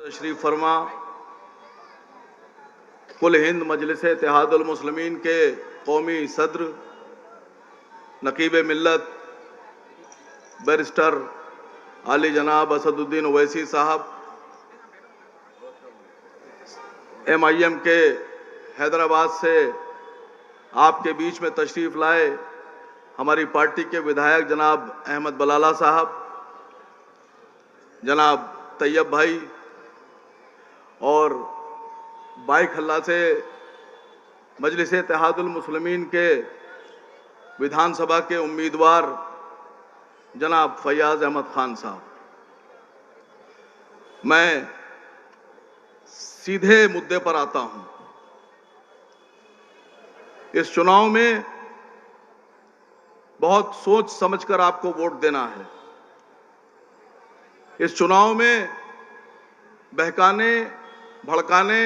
तशरीफ फरमा कुल हिंद मजलिस इत्तेहादुल मुस्लिमीन के कौमी सदर नकीब मिल्लत बैरिस्टर आली जनाब असदुद्दीन ओवैसी साहब, MIM के हैदराबाद से आपके बीच में तशरीफ लाए हमारी पार्टी के विधायक जनाब अहमद बलाला साहब, जनाब तैयब भाई और बाइक हल्ला से मजलिस इत्तेहादुल मुस्लिमीन के विधानसभा के उम्मीदवार जनाब फैयाज अहमद खान साहब। मैं सीधे मुद्दे पर आता हूं। इस चुनाव में बहुत सोच समझकर आपको वोट देना है। इस चुनाव में बहकाने, भड़काने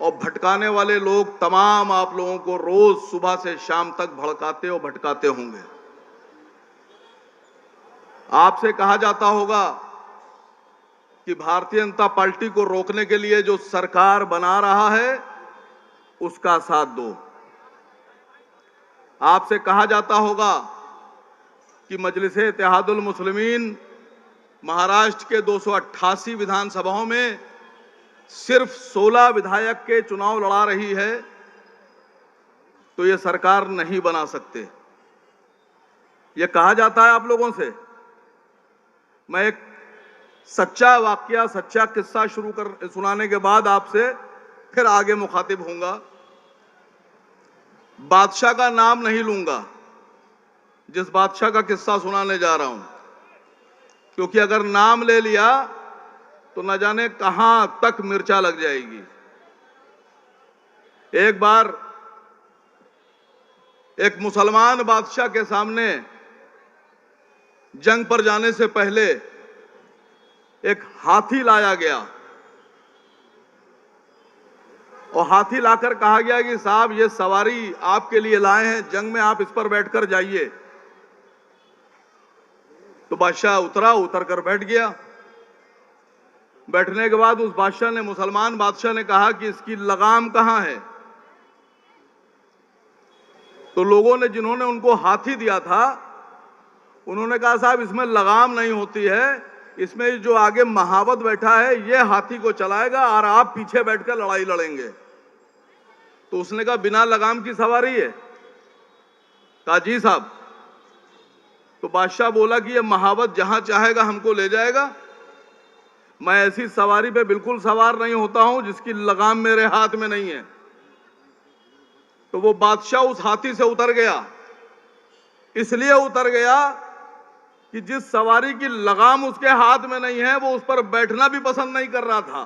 और भटकाने वाले लोग तमाम आप लोगों को रोज सुबह से शाम तक भड़काते और भटकाते होंगे। आपसे कहा जाता होगा कि भारतीय जनता पार्टी को रोकने के लिए जो सरकार बना रहा है उसका साथ दो। आपसे कहा जाता होगा कि मजलिस इत्तेहादुल मुस्लिमीन महाराष्ट्र के 288 विधानसभाओं में सिर्फ 16 विधायक के चुनाव लड़ा रही है, तो ये सरकार नहीं बना सकते। ये कहा जाता है आप लोगों से। मैं एक सच्चा वाकया, सच्चा किस्सा सुनाने के बाद आपसे फिर आगे मुखातिब होऊंगा। बादशाह का नाम नहीं लूंगा जिस बादशाह का किस्सा सुनाने जा रहा हूं, क्योंकि अगर नाम ले लिया तो न जाने कहां तक मिर्चा लग जाएगी। एक बार एक मुसलमान बादशाह के सामने जंग पर जाने से पहले एक हाथी लाया गया और हाथी लाकर कहा गया कि साहब ये सवारी आपके लिए लाए हैं, जंग में आप इस पर बैठकर जाइए। तो बादशाह उतर कर बैठ गया। बैठने के बाद उस बादशाह ने, मुसलमान बादशाह ने कहा कि इसकी लगाम कहां है। तो लोगों ने, जिन्होंने उनको हाथी दिया था, उन्होंने कहा साहब इसमें लगाम नहीं होती है, इसमें जो आगे महावत बैठा है ये हाथी को चलाएगा और आप पीछे बैठकर लड़ाई लड़ेंगे। तो उसने कहा बिना लगाम की सवारी है। कहा जी साहब। तो बादशाह बोला कि ये महावत जहां चाहेगा हमको ले जाएगा, मैं ऐसी सवारी पे बिल्कुल सवार नहीं होता हूं जिसकी लगाम मेरे हाथ में नहीं है। तो वो बादशाह उस हाथी से उतर गया। इसलिए उतर गया कि जिस सवारी की लगाम उसके हाथ में नहीं है वो उस पर बैठना भी पसंद नहीं कर रहा था।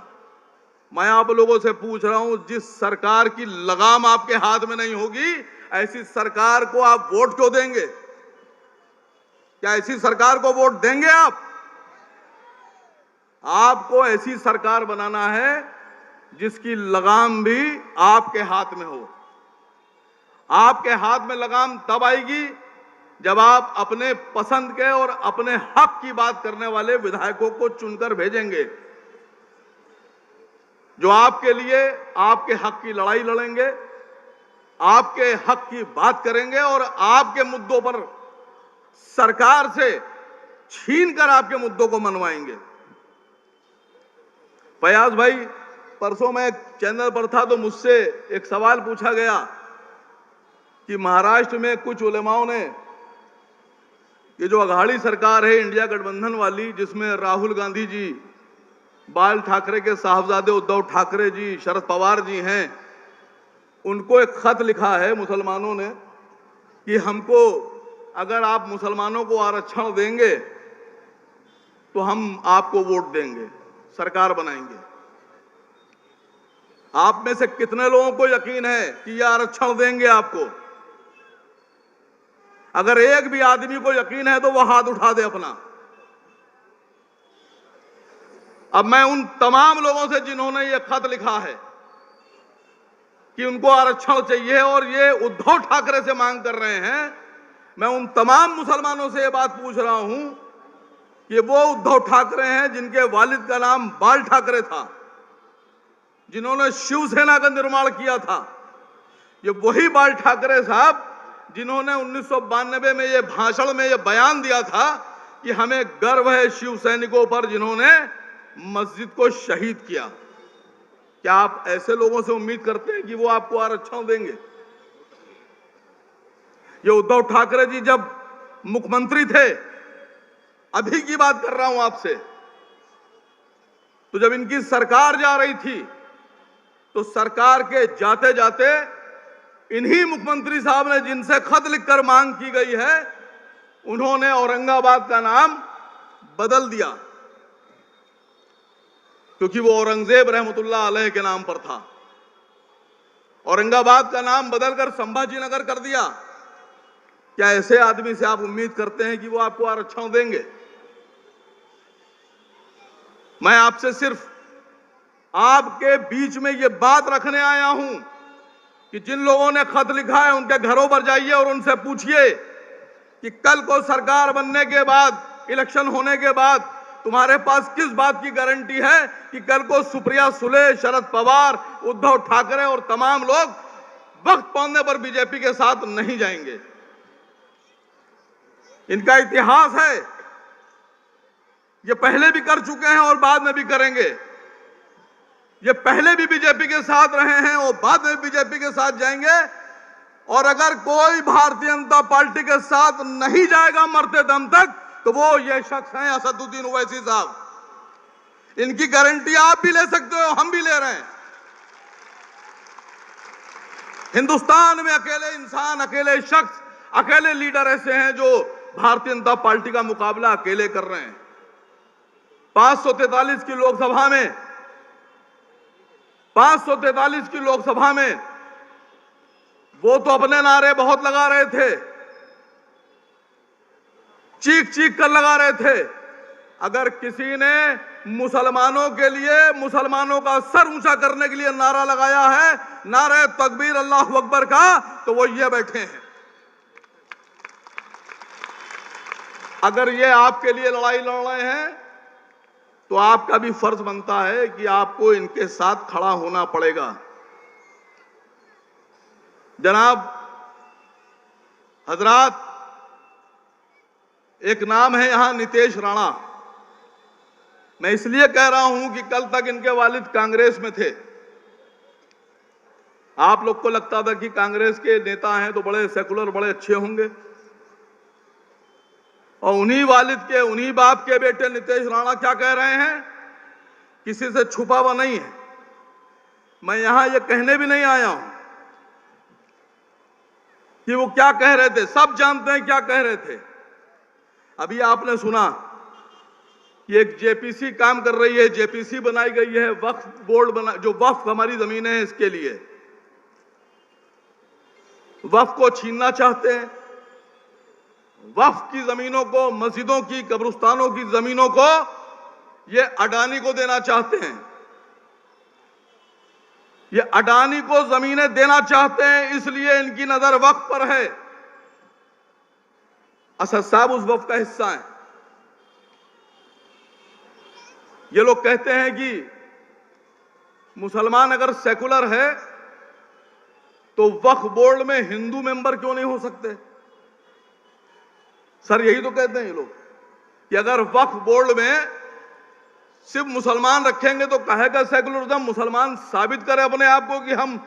मैं आप लोगों से पूछ रहा हूं, जिस सरकार की लगाम आपके हाथ में नहीं होगी, ऐसी सरकार को आप वोट क्यों देंगे? क्या ऐसी सरकार को वोट देंगे आप? आपको ऐसी सरकार बनाना है जिसकी लगाम भी आपके हाथ में हो। आपके हाथ में लगाम तब आएगी जब आप अपने पसंद के और अपने हक की बात करने वाले विधायकों को चुनकर भेजेंगे, जो आपके लिए आपके हक की लड़ाई लड़ेंगे, आपके हक की बात करेंगे और आपके मुद्दों पर सरकार से छीनकर आपके मुद्दों को मनवाएंगे। फयाज भाई, परसों मैं एक चैनल पर था तो मुझसे एक सवाल पूछा गया कि महाराष्ट्र में कुछ उलेमाओं ने, ये जो अघाड़ी सरकार है इंडिया गठबंधन वाली, जिसमें राहुल गांधी जी, बाल ठाकरे के साहबजादे उद्धव ठाकरे जी, शरद पवार जी हैं, उनको एक खत लिखा है मुसलमानों ने कि हमको अगर आप मुसलमानों को आरक्षण देंगे तो हम आपको वोट देंगे, सरकार बनाएंगे। आप में से कितने लोगों को यकीन है कि यह आरक्षण देंगे आपको? अगर एक भी आदमी को यकीन है तो वह हाथ उठा दे अपना। अब मैं उन तमाम लोगों से जिन्होंने यह खत लिखा है कि उनको आरक्षण चाहिए और ये उद्धव ठाकरे से मांग कर रहे हैं, मैं उन तमाम मुसलमानों से यह बात पूछ रहा हूं कि वो उद्धव ठाकरे हैं जिनके वालिद का नाम बाल ठाकरे था। जिन्होंने शिवसेना का निर्माण किया था, ये वही बाल ठाकरे साहब जिन्होंने 1992 में ये भाषण में ये बयान दिया था कि हमें गर्व है शिव सैनिकों पर जिन्होंने मस्जिद को शहीद किया। क्या आप ऐसे लोगों से उम्मीद करते हैं कि वो आपको आरक्षण देंगे? ये उद्धव ठाकरे जी जब मुख्यमंत्री थे, अभी की बात कर रहा हूं आपसे, तो जब इनकी सरकार जा रही थी तो सरकार के जाते जाते इन्हीं मुख्यमंत्री साहब ने जिनसे खत लिखकर मांग की गई है, उन्होंने औरंगाबाद का नाम बदल दिया, क्योंकि वो औरंगजेब रहमतुल्लाह अलैह के नाम पर था। औरंगाबाद का नाम बदलकर संभाजी नगर कर दिया। क्या ऐसे आदमी से आप उम्मीद करते हैं कि वो आपको आरक्षण देंगे? मैं आपसे सिर्फ आपके बीच में ये बात रखने आया हूं कि जिन लोगों ने खत लिखा है उनके घरों पर जाइए और उनसे पूछिए कि कल को सरकार बनने के बाद, इलेक्शन होने के बाद तुम्हारे पास किस बात की गारंटी है कि कल को सुप्रिया सुले, शरद पवार, उद्धव ठाकरे और तमाम लोग वक्त पड़ने पर बीजेपी के साथ नहीं जाएंगे। इनका इतिहास है, ये पहले भी कर चुके हैं और बाद में भी करेंगे। ये पहले भी बीजेपी के साथ रहे हैं और बाद में बीजेपी के साथ जाएंगे। और अगर कोई भारतीय जनता पार्टी के साथ नहीं जाएगा मरते दम तक, तो वो ये शख्स हैं असदुद्दीन ओवैसी साहब। इनकी गारंटी आप भी ले सकते हो, हम भी ले रहे हैं। हिंदुस्तान में अकेले इंसान, अकेले शख्स, अकेले लीडर ऐसे हैं जो भारतीय जनता पार्टी का मुकाबला अकेले कर रहे हैं। 543 की लोकसभा में 543 की लोकसभा में वो तो अपने नारे बहुत लगा रहे थे, चीख चीख कर लगा रहे थे। अगर किसी ने मुसलमानों के लिए, मुसलमानों का सर ऊंचा करने के लिए नारा लगाया है, नारे तकबीर अल्लाह अकबर का, तो वो ये बैठे हैं। अगर ये आपके लिए लड़ाई लड़ रहे हैं तो आपका भी फर्ज बनता है कि आपको इनके साथ खड़ा होना पड़ेगा। जनाब हजरात, एक नाम है यहां नीतीश राणा। मैं इसलिए कह रहा हूं कि कल तक इनके वालिद कांग्रेस में थे। आप लोग को लगता था कि कांग्रेस के नेता हैं तो बड़े सेकुलर, बड़े अच्छे होंगे, और उन्हीं वालिद के, उन्हीं बाप के बेटे नीतीश राणा क्या कह रहे हैं, किसी से छुपा हुआ नहीं है। मैं यहां ये कहने भी नहीं आया हूं कि वो क्या कह रहे थे, सब जानते हैं क्या कह रहे थे। अभी आपने सुना कि एक जेपीसी काम कर रही है, जेपीसी बनाई गई है, वक्फ बोर्ड बना, जो वक्फ हमारी जमीनें हैं इसके लिए वक्फ को छीनना चाहते हैं। वक्फ की जमीनों को, मस्जिदों की, कब्रिस्तानों की जमीनों को ये अडानी को देना चाहते हैं। ये अडानी को जमीनें देना चाहते हैं, इसलिए इनकी नजर वक्फ पर है। असद साहब उस वक्फ का हिस्सा है। ये लोग कहते हैं कि मुसलमान अगर सेकुलर है तो वक्फ बोर्ड में हिंदू मेंबर क्यों नहीं हो सकते? सर यही तो कहते हैं ये लोग कि अगर वक्फ बोर्ड में सिर्फ मुसलमान रखेंगे तो कहेगा सेकुलरिज्म। मुसलमान साबित करें अपने आप को कि हम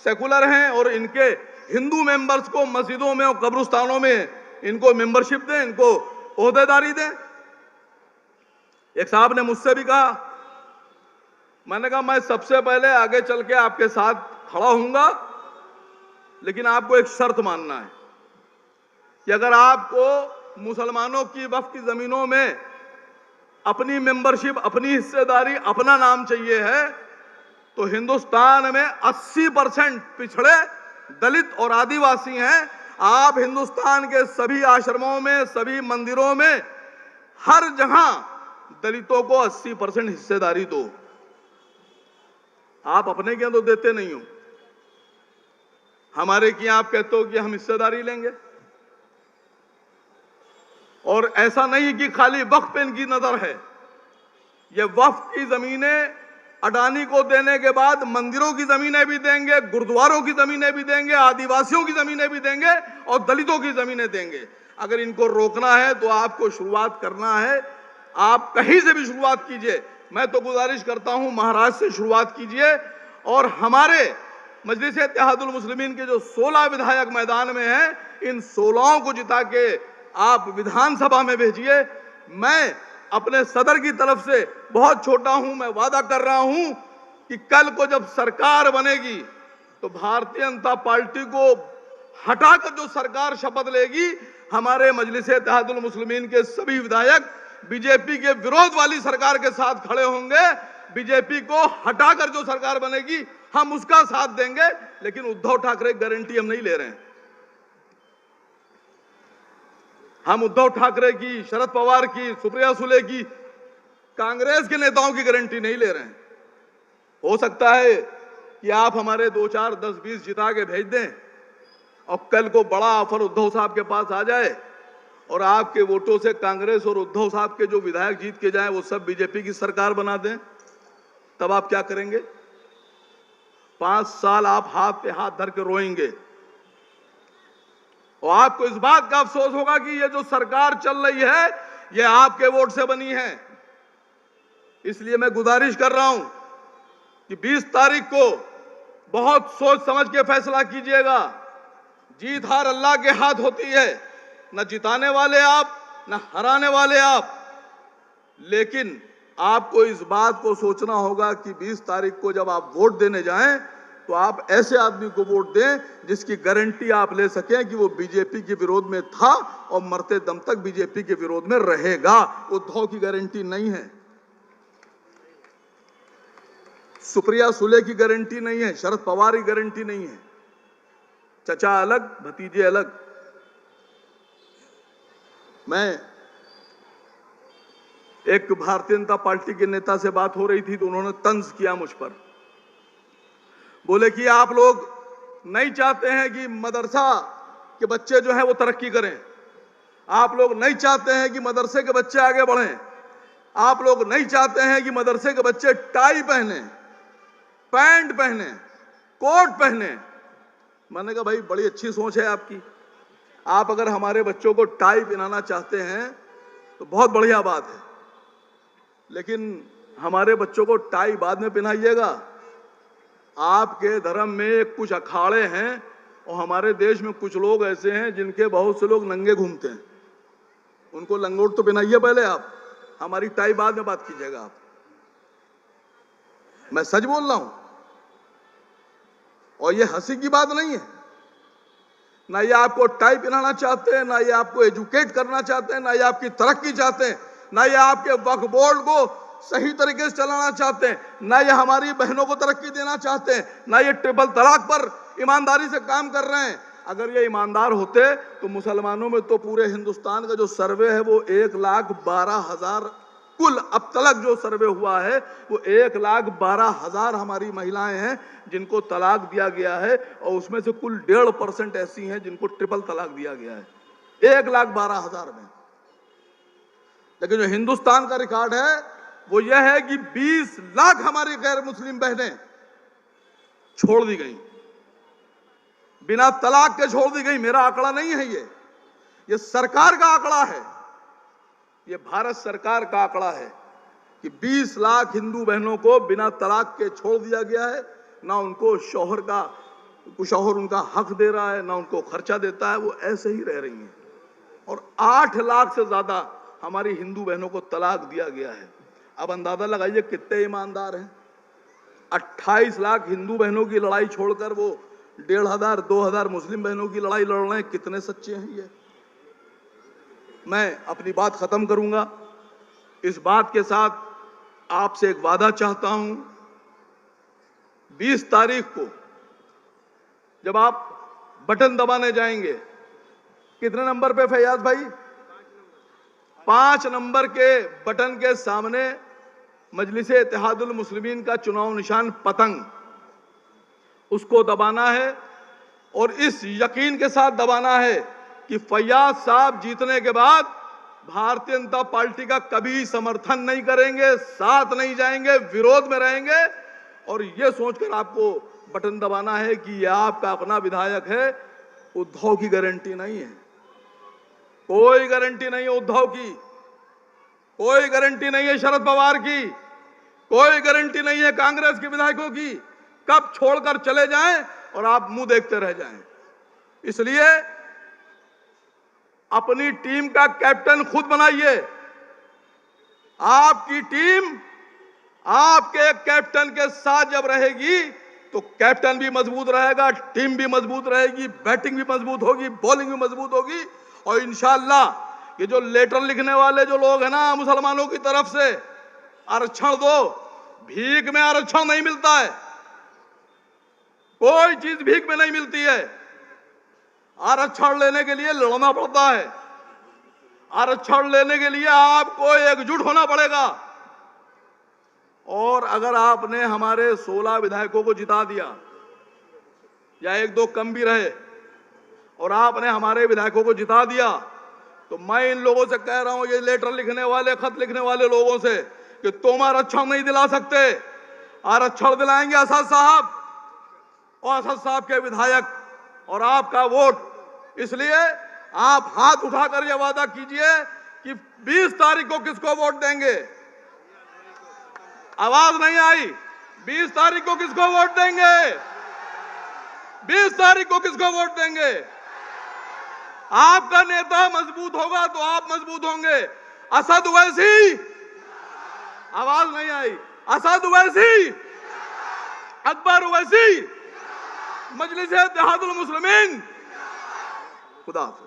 सेकुलर हैं और इनके हिंदू मेंबर्स को मस्जिदों में और कब्रिस्तानों में इनको मेंबरशिप दें, इनको ओहदेदारी दें। एक साहब ने मुझसे भी कहा, मैंने कहा मैं सबसे पहले आगे चल के आपके साथ खड़ा होऊंगा, लेकिन आपको एक शर्त मानना है कि अगर आपको मुसलमानों की वक्फ की जमीनों में अपनी मेंबरशिप, अपनी हिस्सेदारी, अपना नाम चाहिए है, तो हिंदुस्तान में 80% पिछड़े, दलित और आदिवासी हैं। आप हिंदुस्तान के सभी आश्रमों में, सभी मंदिरों में, हर जगह दलितों को 80% हिस्सेदारी दो। आप अपने के तो देते नहीं हो, हमारे की आप कहते हो कि हम हिस्सेदारी लेंगे। और ऐसा नहीं कि खाली वक्फ पे इनकी नजर है, ये वक्फ की जमीनें अडानी को देने के बाद मंदिरों की जमीनें भी देंगे, गुरुद्वारों की जमीनें भी देंगे, आदिवासियों की जमीनें भी देंगे और दलितों की जमीनें देंगे। अगर इनको रोकना है तो आपको शुरुआत करना है, आप कहीं से भी शुरुआत कीजिए। मैं तो गुजारिश करता हूं महाराष्ट्र से शुरुआत कीजिए और हमारे मजलिस इत्तेहादुल मुस्लिमीन के जो 16 विधायक मैदान में हैं, इन 16 को जिता के आप विधानसभा में भेजिए। मैं अपने सदर की तरफ से बहुत छोटा हूं, मैं वादा कर रहा हूं कि कल को जब सरकार बनेगी तो भारतीय जनता पार्टी को हटाकर जो सरकार शपथ लेगी, हमारे मजलिस इत्तेहादुल मुस्लिमीन के सभी विधायक बीजेपी के विरोध वाली सरकार के साथ खड़े होंगे। बीजेपी को हटाकर जो सरकार बनेगी हम उसका साथ देंगे, लेकिन उद्धव ठाकरे की गारंटी हम नहीं ले रहे हैं। हम उद्धव ठाकरे की, शरद पवार की, सुप्रिया सुले की, कांग्रेस के नेताओं की गारंटी नहीं ले रहे हैं। हो सकता है कि आप हमारे 2, 4, 10, 20 जिता के भेज दें और कल को बड़ा ऑफर उद्धव साहब के पास आ जाए और आपके वोटों से कांग्रेस और उद्धव साहब के जो विधायक जीत के जाएं वो सब बीजेपी की सरकार बना दें, तब आप क्या करेंगे? 5 साल आप हाथ पे हाथ धर के रोएंगे और आपको इस बात का अफसोस होगा कि ये जो सरकार चल रही है ये आपके वोट से बनी है। इसलिए मैं गुजारिश कर रहा हूं कि 20 तारीख को बहुत सोच समझ के फैसला कीजिएगा। जीत हार अल्लाह के हाथ होती है, न जिताने वाले आप न हराने वाले आप, लेकिन आपको इस बात को सोचना होगा कि 20 तारीख को जब आप वोट देने जाएं तो आप ऐसे आदमी को वोट दें जिसकी गारंटी आप ले सकें कि वो बीजेपी के विरोध में था और मरते दम तक बीजेपी के विरोध में रहेगा। उद्धव की गारंटी नहीं है, सुप्रिया सुले की गारंटी नहीं है, शरद पवार की गारंटी नहीं है। चचा अलग, भतीजे अलग। मैं एक भारतीय जनता पार्टी के नेता से बात हो रही थी तो उन्होंने तंज किया मुझ पर, बोले कि आप लोग नहीं चाहते हैं कि मदरसा के बच्चे जो हैं वो तरक्की करें, आप लोग नहीं चाहते हैं कि मदरसे के बच्चे आगे बढ़ें, आप लोग नहीं चाहते हैं कि मदरसे के बच्चे टाई पहने, पैंट पहने, कोट पहने। मैंने कहा भाई बड़ी अच्छी सोच है आपकी, आप अगर हमारे बच्चों को टाई पहनाना चाहते हैं तो बहुत बढ़िया बात है, लेकिन हमारे बच्चों को टाई बाद में पहनाइएगा। आपके धर्म में कुछ अखाड़े हैं और हमारे देश में कुछ लोग ऐसे हैं जिनके बहुत से लोग नंगे घूमते हैं, उनको लंगोट तो पहनाइए पहले आप, हमारी टाई बाद में बात कीजिएगा आप। मैं सच बोल रहा हूं और ये हंसी की बात नहीं है। ना ये आपको टाई पहनाना चाहते हैं, ना ये आपको एजुकेट करना चाहते हैं, ना ये आपकी तरक्की चाहते हैं, ना ये आपके वक्फ बोर्ड को सही तरीके से चलाना चाहते हैं, ना ये हमारी बहनों को तरक्की देना चाहते हैं, ना ये ट्रिपल तलाक पर ईमानदारी से काम कर रहे हैं। अगर ये ईमानदार होते तो मुसलमानों में तो पूरे हिंदुस्तान का जो सर्वे है वो 1,12,000, कुल अब तक जो सर्वे हुआ है वो 1,12,000 हमारी महिलाएं हैं जिनको तलाक दिया गया है और उसमें से कुल 1.5% ऐसी हैं जिनको ट्रिपल तलाक दिया गया है 1,12,000 में। लेकिन जो हिंदुस्तान का रिकॉर्ड है वो यह है कि 20 लाख हमारी गैर मुस्लिम बहनें छोड़ दी गई, बिना तलाक के छोड़ दी गई। मेरा आंकड़ा नहीं है ये सरकार का आंकड़ा है, ये भारत सरकार का आंकड़ा है कि 20 लाख हिंदू बहनों को बिना तलाक के छोड़ दिया गया है। ना उनको शौहर उनका हक दे रहा है, ना उनको खर्चा देता है, वो ऐसे ही रह रही हैं। और 8 लाख से ज्यादा हमारी हिंदू बहनों को तलाक दिया गया है। अब अंदाजा लगाइए कितने ईमानदार हैं। 28 लाख हिंदू बहनों की लड़ाई छोड़कर वो 1,500, 2,000 मुस्लिम बहनों की लड़ाई लड़ रहे हैं। कितने सच्चे हैं ये। मैं अपनी बात खत्म करूंगा इस बात के साथ, आपसे एक वादा चाहता हूं। 20 तारीख को जब आप बटन दबाने जाएंगे, कितने नंबर पे फैयाज भाई? 5 नंबर के बटन के सामने मजलिस इत्तेहादुल मुस्लिमीन का चुनाव निशान पतंग, उसको दबाना है और इस यकीन के साथ दबाना है कि फैयाज साहब जीतने के बाद भारतीय जनता पार्टी का कभी समर्थन नहीं करेंगे, साथ नहीं जाएंगे, विरोध में रहेंगे। और ये सोचकर आपको बटन दबाना है कि ये आपका अपना विधायक है, उद्धव की गारंटी नहीं है, कोई गारंटी नहीं है उद्धव की, कोई गारंटी नहीं है शरद पवार की, कोई गारंटी नहीं है कांग्रेस के विधायकों की, कब छोड़कर चले जाएं और आप मुंह देखते रह जाएं। इसलिए अपनी टीम का कैप्टन खुद बनाइए। आपकी टीम आपके कैप्टन के साथ जब रहेगी तो कैप्टन भी मजबूत रहेगा, टीम भी मजबूत रहेगी, बैटिंग भी मजबूत होगी, बॉलिंग भी मजबूत होगी। और इंशाअल्लाह ये जो लेटर लिखने वाले जो लोग हैं ना मुसलमानों की तरफ से, आरक्षण दो, भीख में आरक्षण नहीं मिलता है, कोई चीज भीख में नहीं मिलती है। आरक्षण लेने के लिए लड़ना पड़ता है, आरक्षण लेने के लिए आपको एकजुट होना पड़ेगा। और अगर आपने हमारे 16 विधायकों को जिता दिया या एक दो कम भी रहे और आपने हमारे विधायकों को जिता दिया, तो मैं इन लोगों से कह रहा हूं, ये लेटर लिखने वाले, खत लिखने वाले लोगों से, कि तुम आरक्षण नहीं दिला सकते, आरक्षण दिलाएंगे असद साहब और असद साहब के विधायक और आपका वोट। इसलिए आप हाथ उठाकर यह वादा कीजिए कि 20 तारीख को किसको वोट देंगे। आवाज नहीं आई। 20 तारीख को किसको वोट देंगे? 20 तारीख को किसको वोट देंगे? आपका नेता मजबूत होगा तो आप मजबूत होंगे। असद ओवैसी, आवाज नहीं आई। असद ओवैसी, अकबर ओवैसी, मजलिस-ए-इत्तेहादुल मुस्लिमीन। खुदा हाफिज।